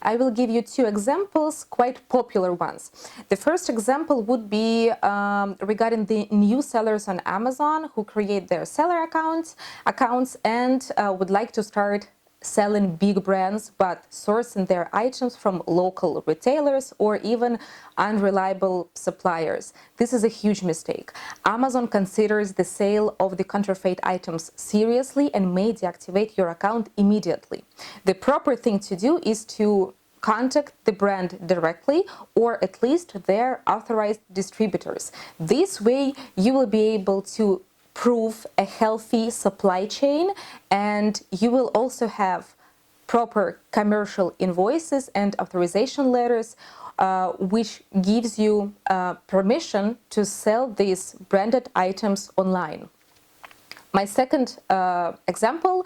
I will give you two examples, quite popular ones. The first example would be regarding the new sellers on Amazon who create their seller accounts and would like to start selling big brands but sourcing their items from local retailers or even unreliable suppliers. This is a huge mistake. Amazon considers the sale of the counterfeit items seriously and may deactivate your account immediately. The proper thing to do is to contact the brand directly or at least their authorized distributors. This way you will be able to prove a healthy supply chain, and you will also have proper commercial invoices and authorization letters, which gives you permission to sell these branded items online. My second example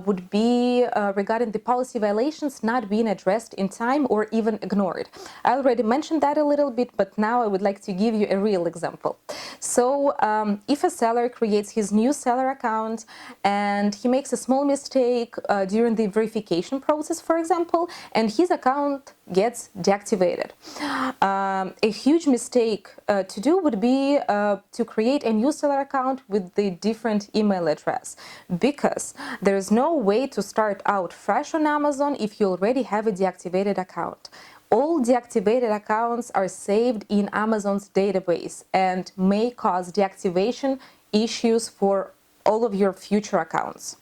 would be regarding the policy violations not being addressed in time or even ignored. I already mentioned that a little bit, but now I would like to give you a real example. So if a seller creates his new seller account and he makes a small mistake during the verification process, for example, and his account gets deactivated. A huge mistake to do would be to create a new seller account with the different email address, because there is no way to start out fresh on Amazon if you already have a deactivated account. All deactivated accounts are saved in Amazon's database and may cause deactivation issues for all of your future accounts.